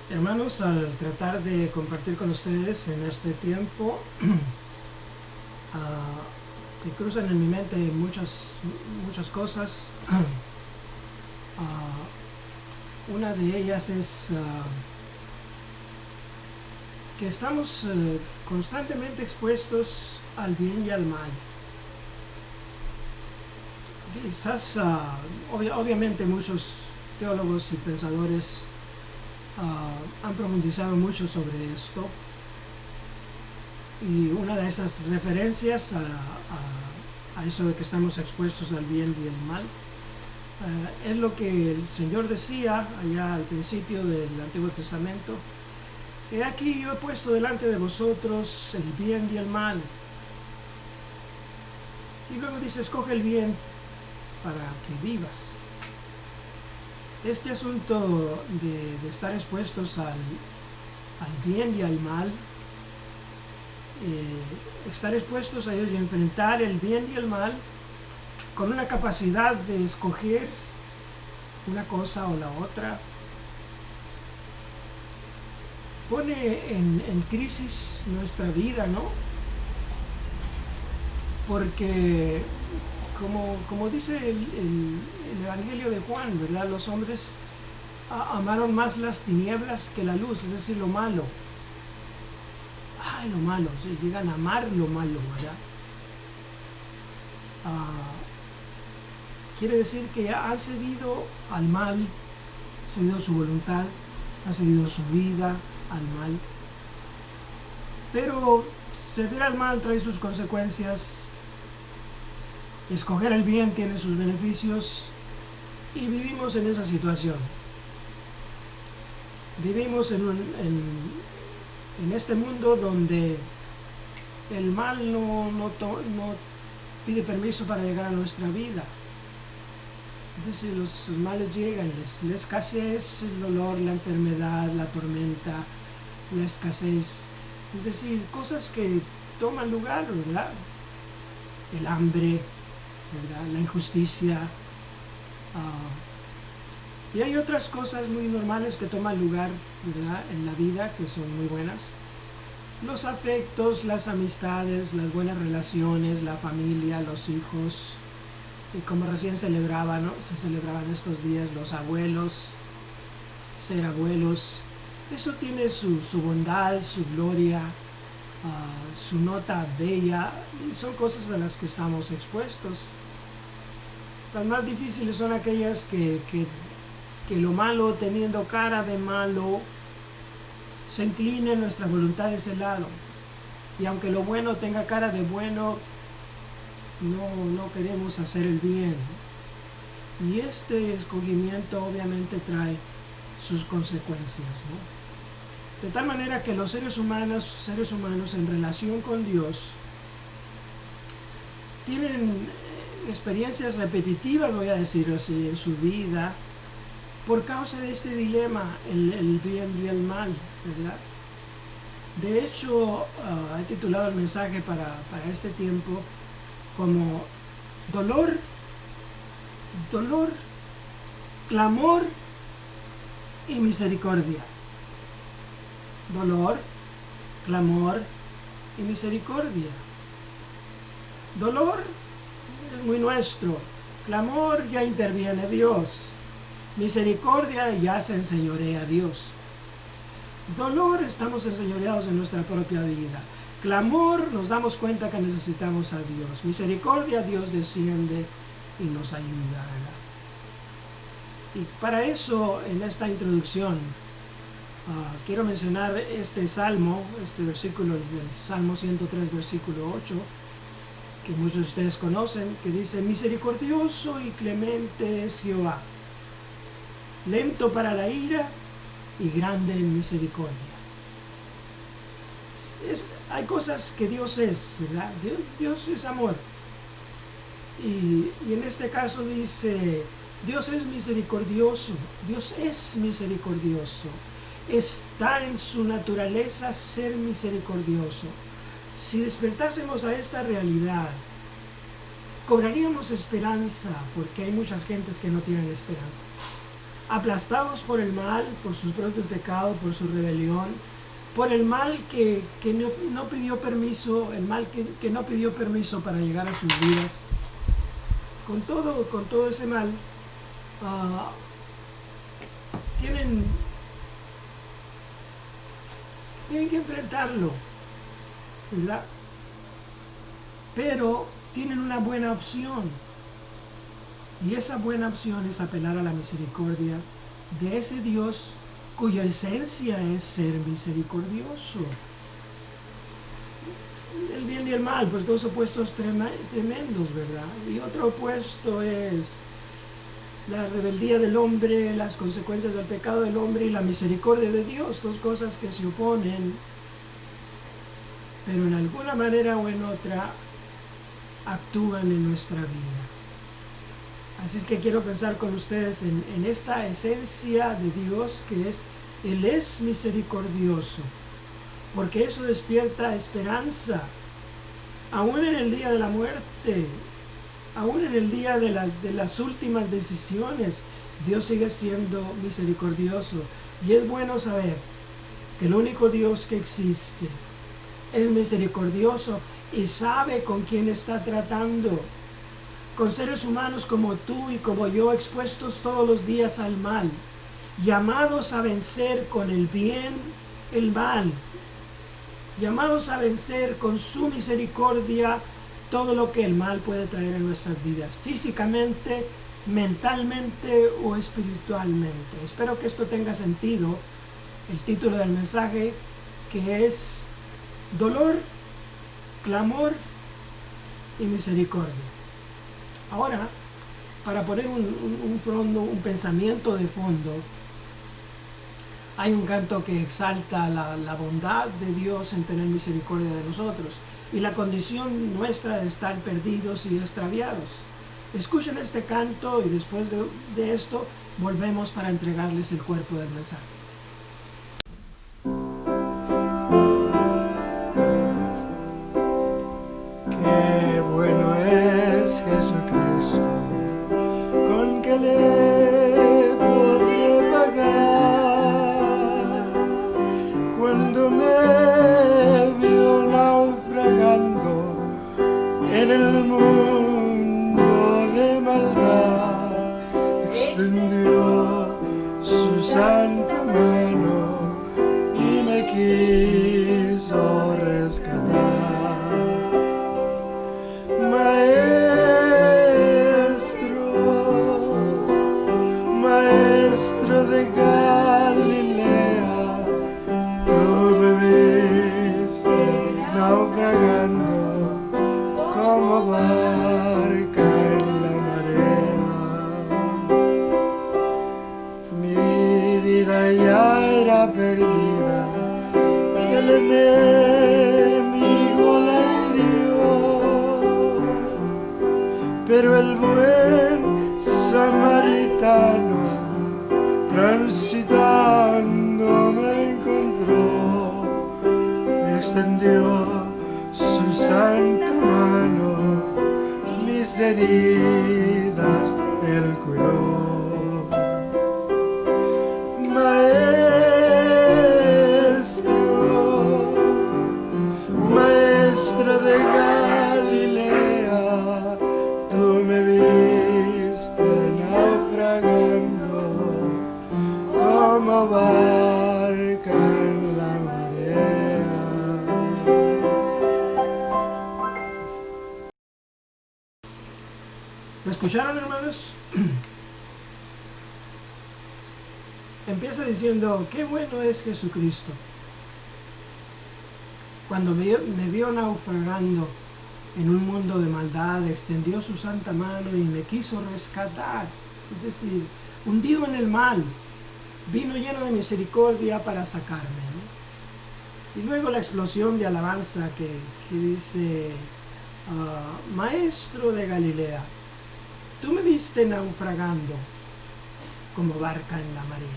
Hermanos, al tratar de compartir con ustedes en este tiempo, ah, se cruzan en mi mente muchas cosas. Una de ellas es que estamos constantemente expuestos al bien y al mal. Quizás, obviamente muchos teólogos y pensadores han profundizado mucho sobre esto, y una de esas referencias a eso de que estamos expuestos al bien y el mal es lo que el Señor decía allá al principio del Antiguo Testamento: he aquí yo he puesto delante de vosotros el bien y el mal. Y luego dice: escoge el bien para que vivas. Este asunto de estar expuestos al bien y al mal, estar expuestos a ellos y enfrentar el bien y el mal con una capacidad de escoger una cosa o la otra, pone en crisis nuestra vida, ¿no? Porque como dice el Evangelio de Juan, ¿verdad? Los hombres amaron más las tinieblas que la luz, es decir, lo malo. Lo malo, sí, llegan a amar lo malo, ¿verdad? Quiere decir que han cedido al mal, han cedido su voluntad, han cedido su vida al mal. Pero ceder al mal trae sus consecuencias. Escoger el bien tiene sus beneficios, y vivimos en esa situación. Vivimos en este mundo donde el mal no pide permiso para llegar a nuestra vida. Es decir, los males llegan, la escasez, el dolor, la enfermedad, la tormenta, la escasez. Es decir, cosas que toman lugar, ¿verdad? El hambre, ¿verdad? La injusticia. Y hay otras cosas muy normales que toman lugar, ¿verdad?, en la vida, que son muy buenas. Los afectos, las amistades, las buenas relaciones, la familia, los hijos. Y como recién se celebraban estos días, los abuelos, ser abuelos. Eso tiene su bondad, su gloria, su nota bella, y son cosas a las que estamos expuestos. Las más difíciles son aquellas que lo malo, teniendo cara de malo, se incline nuestra voluntad de ese lado. Y aunque lo bueno tenga cara de bueno, no queremos hacer el bien. Y este escogimiento obviamente trae sus consecuencias, ¿no? De tal manera que los seres humanos en relación con Dios tienen experiencias repetitivas, voy a decir así, en su vida, por causa de este dilema, el bien y el mal, ¿verdad? De hecho, he titulado el mensaje para este tiempo como dolor, clamor y misericordia. Dolor, clamor y misericordia. Dolor es muy nuestro. Clamor, ya interviene Dios. Misericordia, ya se enseñorea Dios. Dolor, estamos enseñoreados en nuestra propia vida. Clamor, nos damos cuenta que necesitamos a Dios. Misericordia, Dios desciende y nos ayuda, ¿verdad? Y para eso, en esta introducción, quiero mencionar este salmo, este versículo del Salmo 103, versículo 8, que muchos de ustedes conocen, que dice: misericordioso y clemente es Jehová, lento para la ira y grande en misericordia. Hay cosas que Dios es, ¿verdad? Dios es amor. Y en este caso dice: Dios es misericordioso. Dios es misericordioso. Está en su naturaleza ser misericordioso. Si despertásemos a esta realidad, cobraríamos esperanza, porque hay muchas gentes que no tienen esperanza. aplastados por el mal, por sus propios pecados, por su rebelión, por el mal que no pidió permiso, el mal que no pidió permiso para llegar a sus vidas. Con todo ese mal, tienen que enfrentarlo, ¿verdad? Pero tienen una buena opción. Y esa buena opción es apelar a la misericordia de ese Dios cuya esencia es ser misericordioso. El bien y el mal, pues dos opuestos tremendos, ¿verdad? Y otro opuesto es la rebeldía del hombre, las consecuencias del pecado del hombre y la misericordia de Dios, dos cosas que se oponen, pero en alguna manera o en otra actúan en nuestra vida. Así es que quiero pensar con ustedes en esta esencia de Dios que es, Él es misericordioso, porque eso despierta esperanza, aún en el día de la muerte, aún en el día de las últimas decisiones. Dios sigue siendo misericordioso, y es bueno saber que el único Dios que existe es misericordioso y sabe con quién está tratando, con seres humanos como tú y como yo, expuestos todos los días al mal, llamados a vencer con el bien el mal, llamados a vencer con su misericordia todo lo que el mal puede traer en nuestras vidas, físicamente, mentalmente o espiritualmente. Espero que esto tenga sentido. El título del mensaje, que es Dolor, Clamor y Misericordia. Ahora, para poner un pensamiento de fondo, hay un canto que exalta la bondad de Dios en tener misericordia de nosotros y la condición nuestra de estar perdidos y extraviados. Escuchen este canto y después de esto volvemos para entregarles el cuerpo del mensaje. Qué bueno es Jesucristo, con que le podré pagar cuando me vio naufragando en el mundo de maldad. Extendió su santa mano y me quiso rescatar. Maestro de Galilea, tú me viste naufragando como barca en la marea. Mi vida ya era perdida, el enemigo la hirió, pero el buen samaritano transitando me encontró, extendió su santa mano, mis heridas él curó. Maestro de Galilea, tú me viste naufragando como barca en la marea. ¿Me escucharon, hermanos? Empieza diciendo, qué bueno es Jesucristo. Cuando me vio naufragando en un mundo de maldad, extendió su santa mano y me quiso rescatar. Es decir, hundido en el mal, vino lleno de misericordia para sacarme, ¿no? Y luego la explosión de alabanza que dice, Maestro de Galilea, tú me viste naufragando como barca en la marea.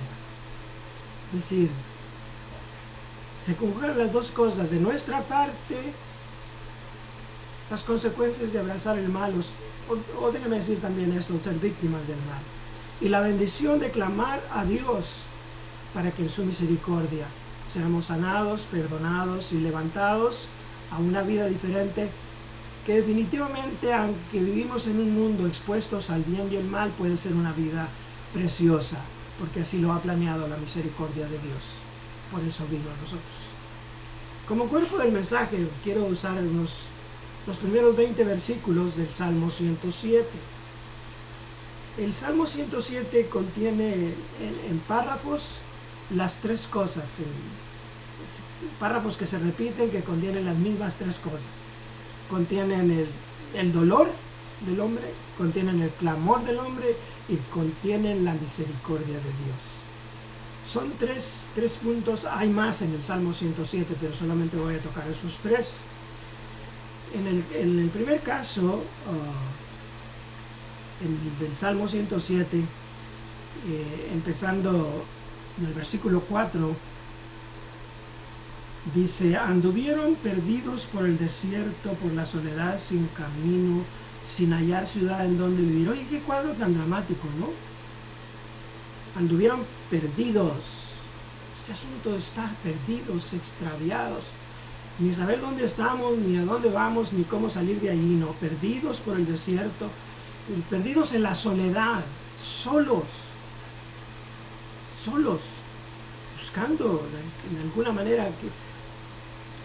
Es decir, se conjugan las dos cosas. De nuestra parte, las consecuencias de abrazar el mal, o déjame decir también esto, ser víctimas del mal. y la bendición de clamar a Dios para que en su misericordia seamos sanados, perdonados y levantados a una vida diferente que definitivamente, aunque vivimos en un mundo expuestos al bien y el mal, puede ser una vida preciosa, porque así lo ha planeado la misericordia de Dios. Por eso vino a nosotros. Como cuerpo del mensaje, quiero usar los primeros 20 versículos del Salmo 107. El Salmo 107 contiene en párrafos las tres cosas, párrafos que se repiten, que contienen las mismas tres cosas. Contienen el dolor del hombre, contienen el clamor del hombre y contienen la misericordia de Dios. Son tres puntos, hay más en el Salmo 107, pero solamente voy a tocar esos tres. En el primer caso, del Salmo 107, empezando en el versículo 4, dice: anduvieron perdidos por el desierto, por la soledad, sin camino, sin hallar ciudad en donde vivir. Oye, qué cuadro tan dramático, ¿no? Anduvieron perdidos. Este asunto de estar perdidos, extraviados, ni saber dónde estamos, ni a dónde vamos, ni cómo salir de allí, no. Perdidos por el desierto, perdidos en la soledad, solos, buscando en alguna manera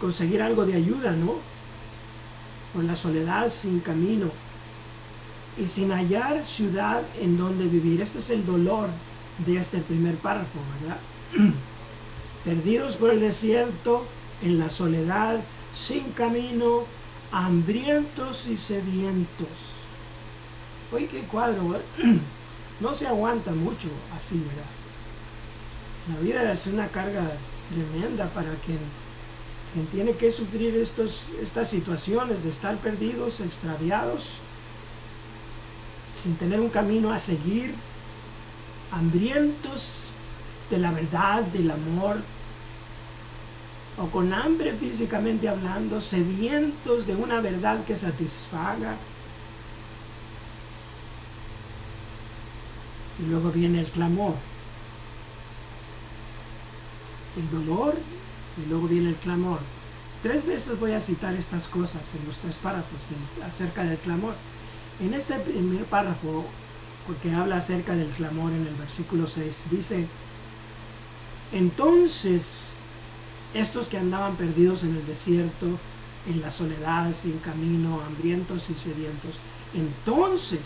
conseguir algo de ayuda, ¿no? Por la soledad, sin camino y sin hallar ciudad en donde vivir. Este es el dolor de este primer párrafo, ¿verdad? Perdidos por el desierto, en la soledad, sin camino, hambrientos y sedientos. Oye, qué cuadro, ¿verdad? No se aguanta mucho así, ¿verdad? La vida es una carga tremenda para quien tiene que sufrir estas situaciones de estar perdidos, extraviados, sin tener un camino a seguir, hambrientos de la verdad, del amor, o con hambre físicamente hablando, sedientos de una verdad que satisfaga. Y luego viene el clamor, el dolor, y luego viene el clamor. 3 veces voy a citar estas cosas en los 3 párrafos acerca del clamor. En este primer párrafo, porque habla acerca del clamor en el versículo 6, dice: entonces, estos que andaban perdidos en el desierto, en la soledad, sin camino, hambrientos y sedientos, entonces,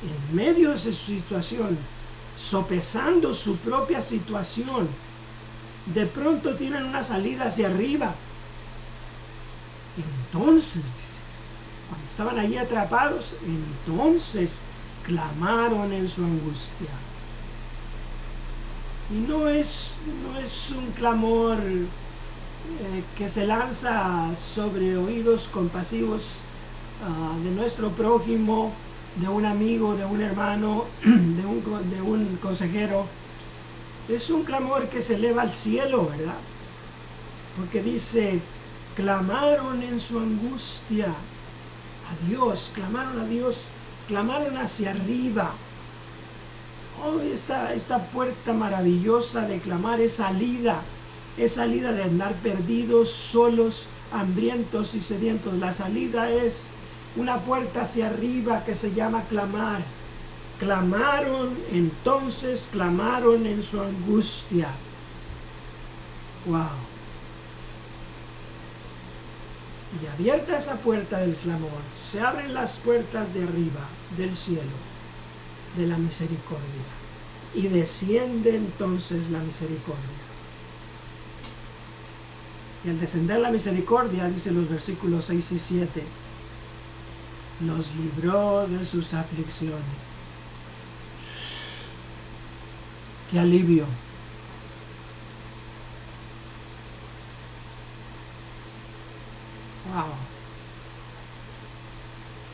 en medio de su situación, sopesando su propia situación, de pronto tienen una salida hacia arriba. Entonces, dice, cuando estaban allí atrapados, entonces clamaron en su angustia. Y no es un clamor que se lanza sobre oídos compasivos de nuestro prójimo, de un amigo, de un hermano, de un consejero. Es un clamor que se eleva al cielo, ¿verdad? Porque dice: clamaron en su angustia a Dios, clamaron hacia arriba. Oh, esta puerta maravillosa de clamar es salida de andar perdidos, solos, hambrientos y sedientos. La salida es una puerta hacia arriba que se llama clamar. Clamaron, entonces clamaron en su angustia. Wow. Y abierta esa puerta del clamor, se abren las puertas de arriba, del cielo, de la misericordia. Y desciende entonces la misericordia. Y al descender la misericordia, dice los versículos 6 y 7, los libró de sus aflicciones. ¡Qué alivio! ¡Wow!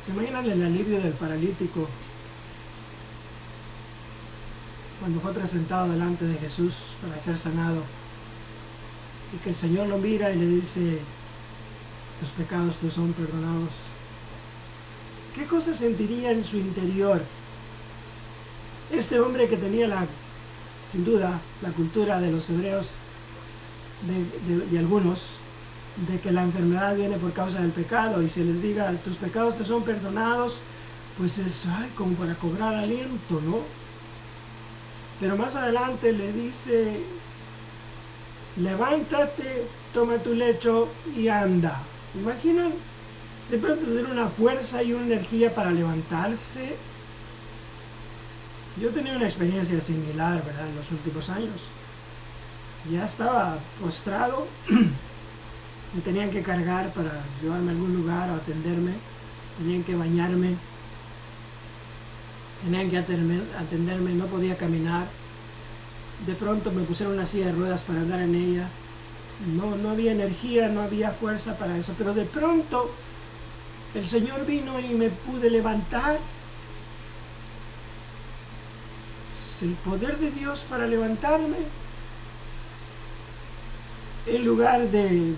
¿Se imaginan el alivio del paralítico cuando fue presentado delante de Jesús para ser sanado? Y que el Señor lo mira y le dice: tus pecados te son perdonados. ¿Qué cosa sentiría en su interior Este hombre que tenía sin duda la cultura de los hebreos, de algunos, de que la enfermedad viene por causa del pecado, y se les diga tus pecados te son perdonados, pues es como para cobrar aliento, ¿no? Pero más adelante le dice, levántate, toma tu lecho y anda. ¿Imaginan? De pronto tener una fuerza y una energía para levantarse. Yo tenía una experiencia similar, ¿verdad? En los últimos años. Ya estaba postrado, me tenían que cargar para llevarme a algún lugar o atenderme, tenían que bañarme, tenían que atenderme, no podía caminar. De pronto me pusieron una silla de ruedas para andar en ella. No había energía, no había fuerza para eso, pero de pronto el Señor vino y me pude levantar. El poder de Dios para levantarme. En lugar de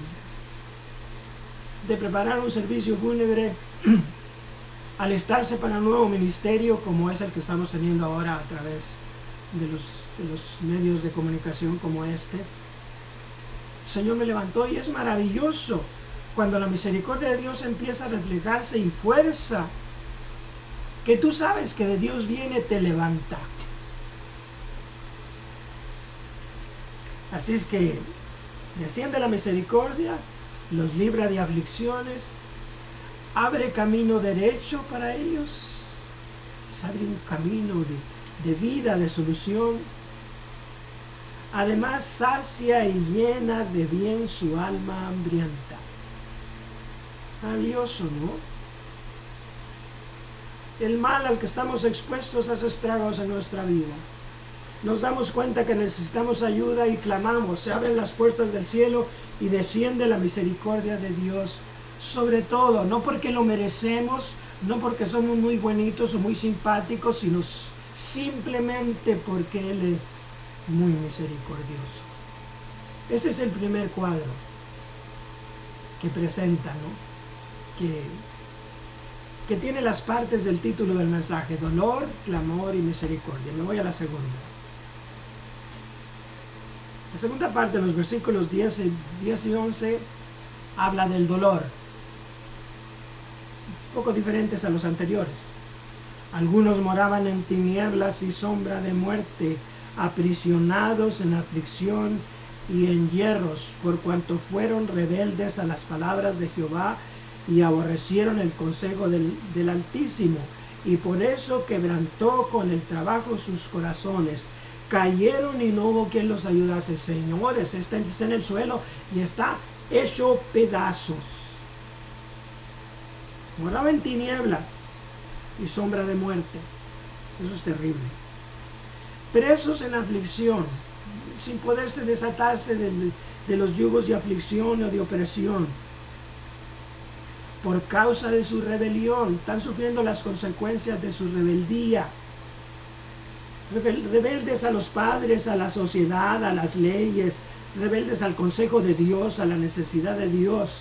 preparar un servicio fúnebre, alistarse para un nuevo ministerio como es el que estamos teniendo ahora a través de los medios de comunicación como este, el Señor me levantó, y es maravilloso cuando la misericordia de Dios empieza a reflejarse y fuerza que tú sabes que de Dios viene, te levanta. Así es que desciende la misericordia, los libra de aflicciones, abre camino derecho para ellos, se abre un camino de vida, de solución. Además sacia y llena de bien su alma hambrienta. Maravilloso, ¿no? El mal al que estamos expuestos hace estragos en nuestra vida. Nos damos cuenta que necesitamos ayuda y clamamos, se abren las puertas del cielo y desciende la misericordia de Dios sobre todo, no porque lo merecemos, no porque somos muy bonitos o muy simpáticos, sino simplemente porque Él es muy misericordioso. Ese es el primer cuadro que presenta, ¿no? Que tiene las partes del título del mensaje: dolor, clamor y misericordia. Me voy a la segunda. La segunda parte, los versículos 10 y 11, habla del dolor, un poco diferentes a los anteriores. Algunos moraban en tinieblas y sombra de muerte, aprisionados en aflicción y en hierros, por cuanto fueron rebeldes a las palabras de Jehová y aborrecieron el consejo del Altísimo, y por eso quebrantó con el trabajo sus corazones. Cayeron y no hubo quien los ayudase. Señores, está en el suelo y está hecho pedazos. Moraba en tinieblas y sombra de muerte. Eso es terrible. Presos en aflicción, sin poderse desatarse de los yugos de aflicción o de opresión. Por causa de su rebelión, están sufriendo las consecuencias de su rebeldía. Rebeldes a los padres, a la sociedad, a las leyes, rebeldes al consejo de Dios, a la necesidad de Dios.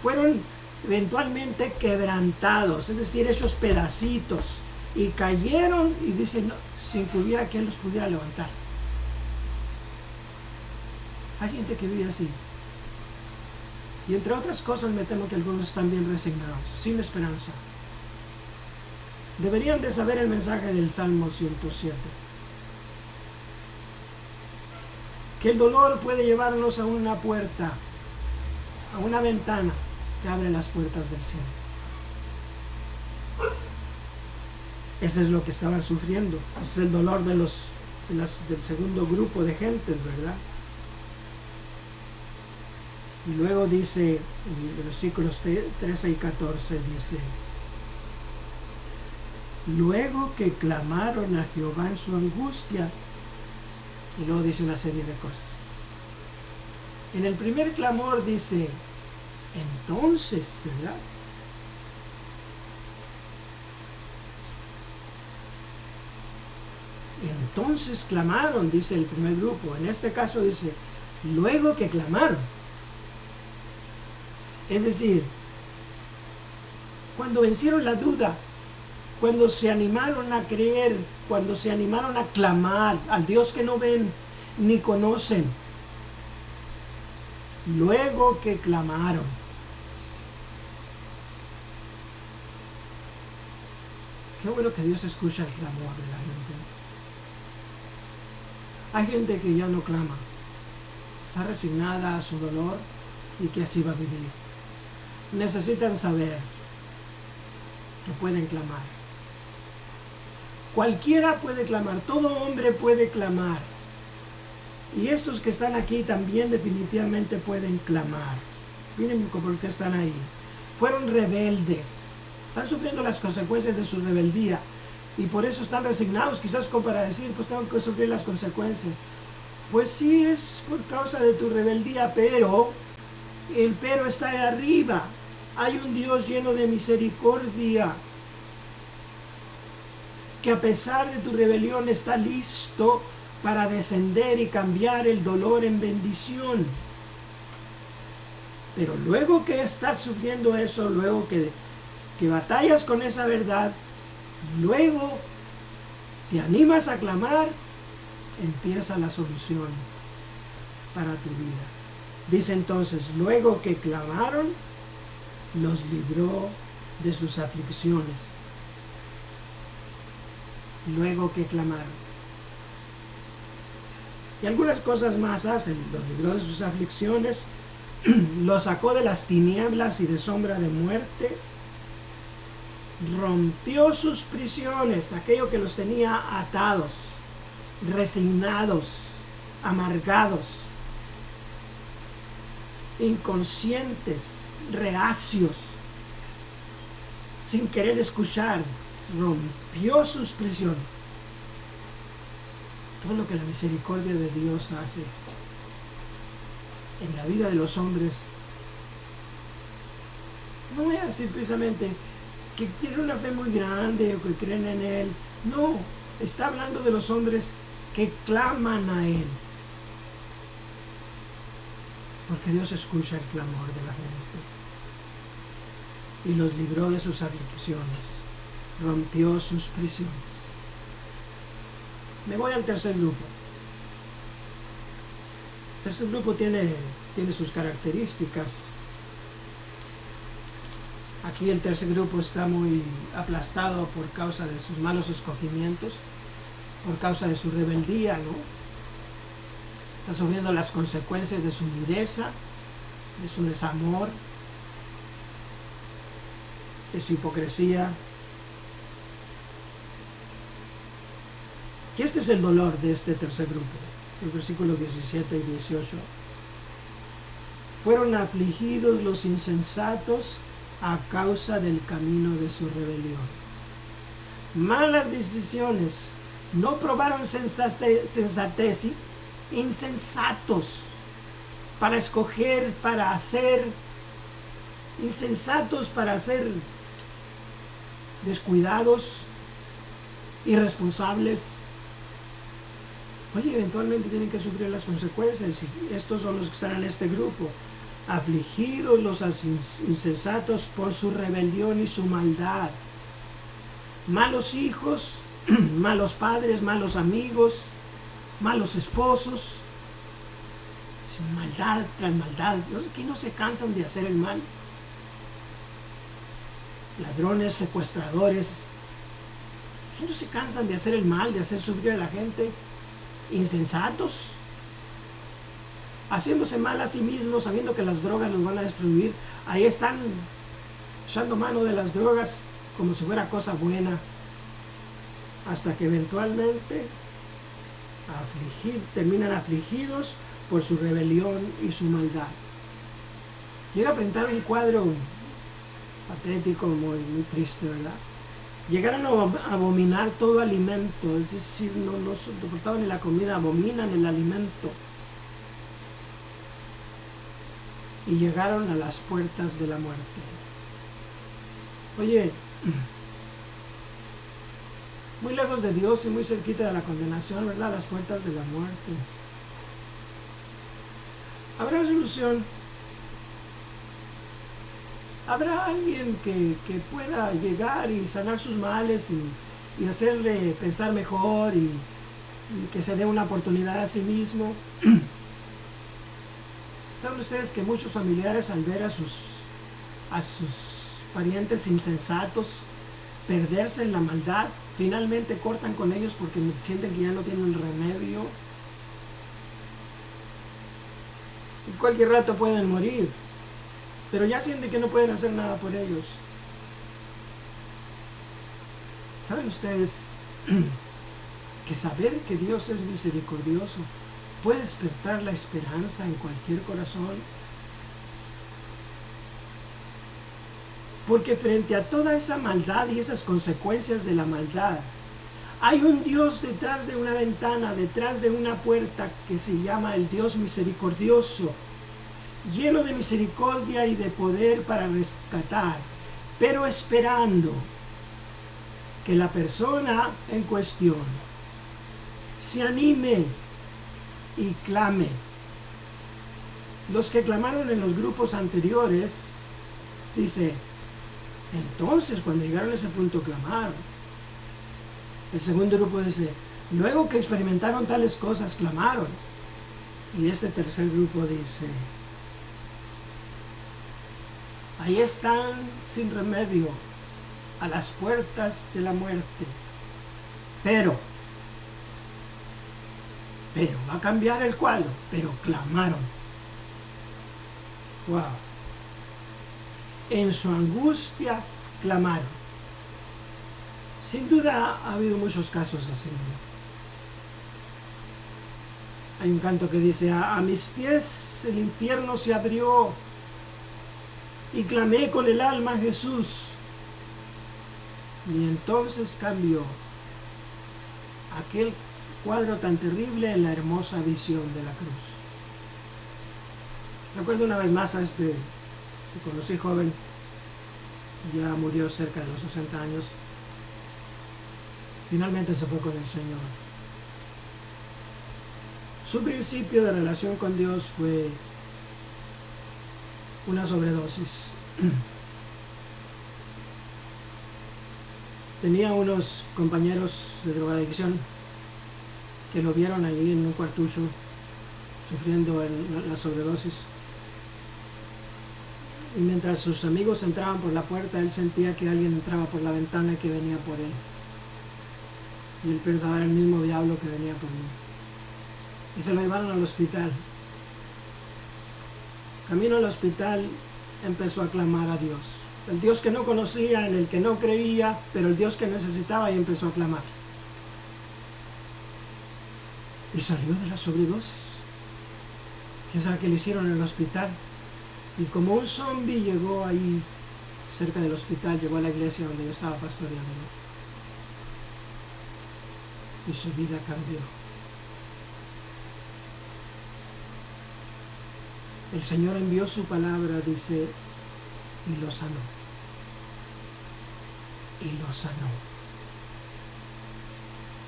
Fueron eventualmente quebrantados, es decir, hechos pedacitos, y cayeron, y dicen, no, sin que hubiera quien los pudiera levantar. Hay gente que vive así. Y entre otras cosas me temo que algunos están bien resignados, sin esperanza. Deberían de saber el mensaje del Salmo 107. Que el dolor puede llevarnos a una puerta, a una ventana que abre las puertas del cielo. Ese es lo que estaban sufriendo. Ese es el dolor del segundo grupo de gentes, ¿verdad? Y luego dice, en los versículos 13 y 14, dice: luego que clamaron a Jehová en su angustia, y luego dice una serie de cosas. En el primer clamor dice, entonces, ¿verdad? Entonces clamaron, dice el primer grupo. En este caso dice, luego que clamaron. Es decir, cuando vencieron la duda, cuando se animaron a creer cuando se animaron a clamar al Dios que no ven ni conocen. Luego que clamaron. Qué bueno que Dios escucha el clamor de la gente. Hay gente que ya no clama. Está resignada a su dolor y que así va a vivir. Necesitan saber que pueden clamar. Cualquiera puede clamar, todo hombre puede clamar. Y estos que están aquí también definitivamente pueden clamar. Miren por qué están ahí. Fueron rebeldes. Están sufriendo las consecuencias de su rebeldía. Y por eso están resignados, quizás como para decir, pues tengo que sufrir las consecuencias. Pues sí, es por causa de tu rebeldía, pero el pero está ahí arriba. Hay un Dios lleno de misericordia, que a pesar de tu rebelión está listo para descender y cambiar el dolor en bendición. Pero luego que estás sufriendo eso, luego que batallas con esa verdad, luego te animas a clamar, empieza la solución para tu vida. Dice entonces, luego que clamaron, los libró de sus aflicciones. Luego que clamaron. Y algunas cosas más hacen. Los libró de sus aflicciones, los sacó de las tinieblas y de sombra de muerte, rompió sus prisiones, aquello que los tenía atados, resignados, amargados, inconscientes, reacios, sin querer escuchar. Rompió sus prisiones. Todo lo que la misericordia de Dios hace en la vida de los hombres, no voy a decir precisamente que tienen una fe muy grande o que creen en Él. No, está hablando de los hombres que claman a Él. Porque Dios escucha el clamor de la gente. Y los libró de sus aflicciones. Rompió sus prisiones. Me voy al tercer grupo. El tercer grupo tiene sus características. Aquí el tercer grupo está muy aplastado por causa de sus malos escogimientos, por causa de su rebeldía, ¿no? Está sufriendo las consecuencias de su dureza, de su desamor, de su hipocresía. Y este es el dolor de este tercer grupo, el versículo 17 y 18. Fueron afligidos los insensatos a causa del camino de su rebelión. Malas decisiones, no probaron sensatez, insensatos para escoger, para hacer, insensatos para ser descuidados, irresponsables. Oye, eventualmente tienen que sufrir las consecuencias. Y estos son los que están en este grupo. Afligidos los insensatos por su rebelión y su maldad. Malos hijos, malos padres, malos amigos, malos esposos. Maldad tras maldad. ¿Qué no se cansan de hacer el mal? Ladrones, secuestradores. ¿Qué no se cansan de hacer el mal, de hacer sufrir a la gente? Insensatos, haciéndose mal a sí mismos, sabiendo que las drogas los van a destruir. Ahí están echando mano de las drogas como si fuera cosa buena, hasta que eventualmente terminan afligidos por su rebelión y su maldad. Llega a pintar un cuadro patético, muy triste, ¿verdad? Llegaron a abominar todo alimento, es decir, no soportaban ni la comida, abominan el alimento. Y llegaron a las puertas de la muerte. Oye, muy lejos de Dios y muy cerquita de la condenación, ¿verdad? Las puertas de la muerte. ¿Habrá solución? ¿Habrá alguien que pueda llegar y sanar sus males y hacerle pensar mejor y que se dé una oportunidad a sí mismo. ¿Saben ustedes que muchos familiares al ver a sus parientes insensatos perderse en la maldad, finalmente cortan con ellos porque sienten que ya no tienen remedio? Y cualquier rato pueden morir, pero ya sienten que no pueden hacer nada por ellos. ¿Saben ustedes que saber que Dios es misericordioso puede despertar la esperanza en cualquier corazón? Porque frente a toda esa maldad y esas consecuencias de la maldad, hay un Dios detrás de una ventana, detrás de una puerta, que se llama el Dios misericordioso, lleno de misericordia y de poder para rescatar, pero esperando que la persona en cuestión se anime y clame. Los que clamaron en los grupos anteriores, dice, entonces cuando llegaron a ese punto clamaron. El segundo grupo dice, luego que experimentaron tales cosas clamaron. Y este tercer grupo dice, ahí están sin remedio, a las puertas de la muerte. Pero va a cambiar el cuadro, pero clamaron. Wow. En su angustia clamaron. Sin duda ha habido muchos casos así. Hay un canto que dice, a mis pies el infierno se abrió y clamé con el alma a Jesús. Y entonces cambió aquel cuadro tan terrible en la hermosa visión de la cruz. Recuerdo una vez más a que conocí joven, ya murió cerca de los 60 años, finalmente se fue con el Señor. Su principio de relación con Dios fue una sobredosis. Tenía unos compañeros de drogadicción que lo vieron allí en un cuartucho sufriendo la sobredosis. Y mientras sus amigos entraban por la puerta, él sentía que alguien entraba por la ventana y que venía por él. Y él pensaba, era el mismo diablo que venía por mí. Y se lo llevaron al hospital. Camino al hospital empezó a clamar a Dios. El Dios que no conocía, en el que no creía, pero el Dios que necesitaba, y empezó a clamar. Y salió de la sobredosis. ¿Quién sabe qué le hicieron en el hospital? Y como un zombi llegó ahí cerca del hospital, llegó a la iglesia donde yo estaba pastoreando. Y su vida cambió. El Señor envió su palabra, dice, y lo sanó. Y lo sanó.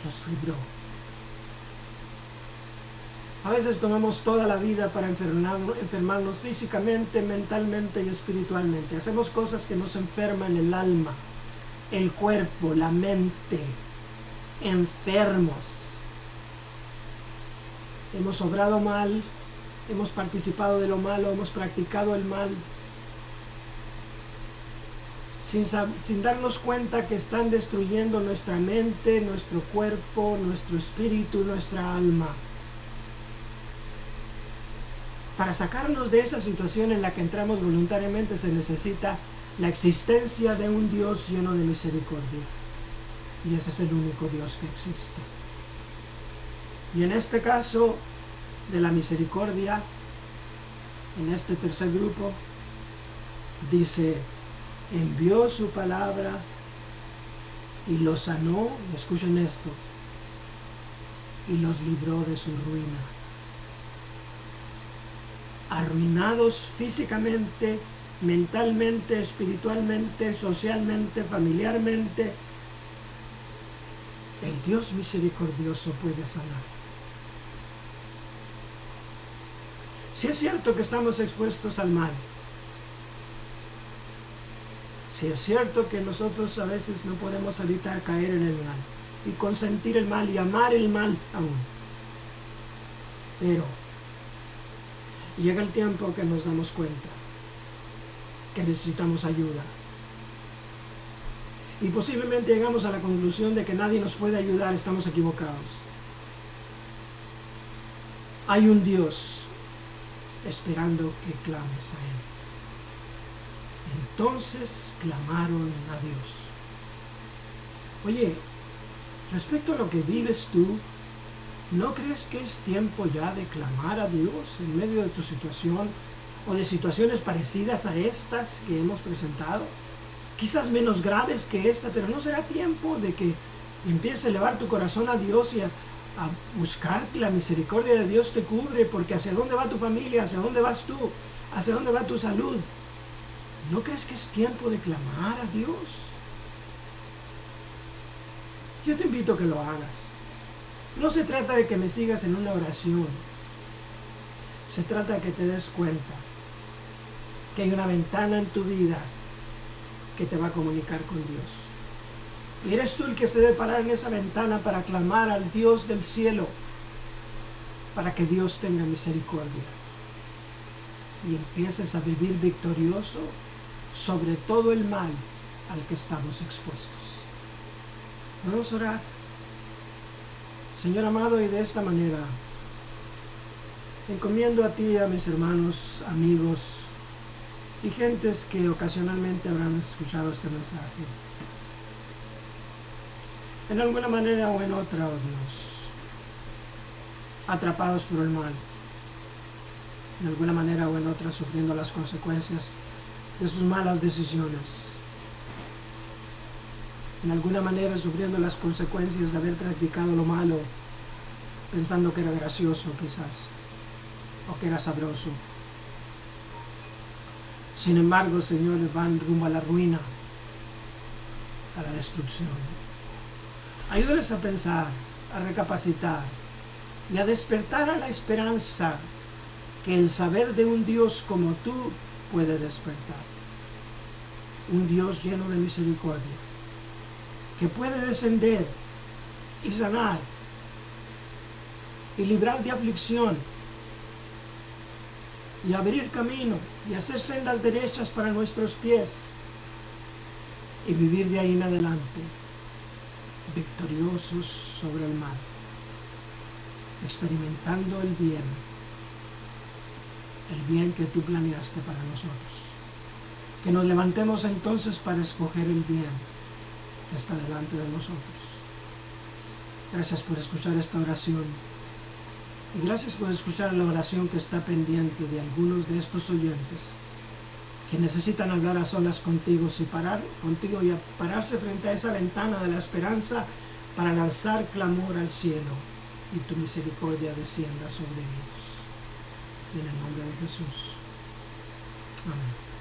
Los libró. A veces tomamos toda la vida para enfermarnos físicamente, mentalmente y espiritualmente. Hacemos cosas que nos enferman el alma, el cuerpo, la mente. Enfermos. Hemos obrado mal, hemos participado de lo malo, hemos practicado el mal, sin darnos cuenta que están destruyendo nuestra mente, nuestro cuerpo, nuestro espíritu, nuestra alma. Para sacarnos de esa situación en la que entramos voluntariamente se necesita la existencia de un Dios lleno de misericordia. Y ese es el único Dios que existe. Y en este caso de la misericordia, en este tercer grupo, dice, envió su palabra y los sanó, escuchen esto, y los libró de su ruina. Arruinados físicamente, mentalmente, espiritualmente, socialmente, familiarmente, el Dios misericordioso puede sanar. Si es cierto que estamos expuestos al mal, Si es cierto que nosotros a veces no podemos evitar caer en el mal y consentir el mal y amar el mal aún. Pero llega el tiempo que nos damos cuenta que necesitamos ayuda. Y posiblemente llegamos a la conclusión de que nadie nos puede ayudar, estamos equivocados. Hay un Dios esperando que clames a Él. Entonces clamaron a Dios. Oye, respecto a lo que vives tú, ¿no crees que es tiempo ya de clamar a Dios en medio de tu situación o de situaciones parecidas a estas que hemos presentado? Quizás menos graves que esta, pero ¿no será tiempo de que empieces a elevar tu corazón a Dios y a buscar que la misericordia de Dios te cubre? Porque ¿hacia dónde va tu familia? ¿Hacia dónde vas tú? ¿Hacia dónde va tu salud? ¿No crees que es tiempo de clamar a Dios? Yo te invito a que lo hagas. No se trata de que me sigas en una oración. Se trata de que te des cuenta que hay una ventana en tu vida que te va a comunicar con Dios. Y eres tú el que se debe parar en esa ventana para clamar al Dios del cielo, para que Dios tenga misericordia. Y empieces a vivir victorioso sobre todo el mal al que estamos expuestos. Vamos a orar. Señor amado, y de esta manera encomiendo a ti, a mis hermanos, amigos y gentes que ocasionalmente habrán escuchado este mensaje. En alguna manera o en otra, oh Dios, atrapados por el mal, de alguna manera o en otra sufriendo las consecuencias de sus malas decisiones, en alguna manera sufriendo las consecuencias de haber practicado lo malo, pensando que era gracioso quizás, o que era sabroso. Sin embargo, Señor, van rumbo a la ruina, a la destrucción. Ayúdales a pensar, a recapacitar y a despertar a la esperanza que el saber de un Dios como tú puede despertar. Un Dios lleno de misericordia, que puede descender y sanar y librar de aflicción y abrir camino y hacer sendas derechas para nuestros pies y vivir de ahí en adelante victoriosos sobre el mal, experimentando el bien que tú planeaste para nosotros. Que nos levantemos entonces para escoger el bien que está delante de nosotros. Gracias por escuchar esta oración. Y gracias por escuchar la oración que está pendiente de algunos de estos oyentes que necesitan hablar a solas contigo y pararse frente a esa ventana de la esperanza para lanzar clamor al cielo y tu misericordia descienda sobre ellos. En el nombre de Jesús. Amén.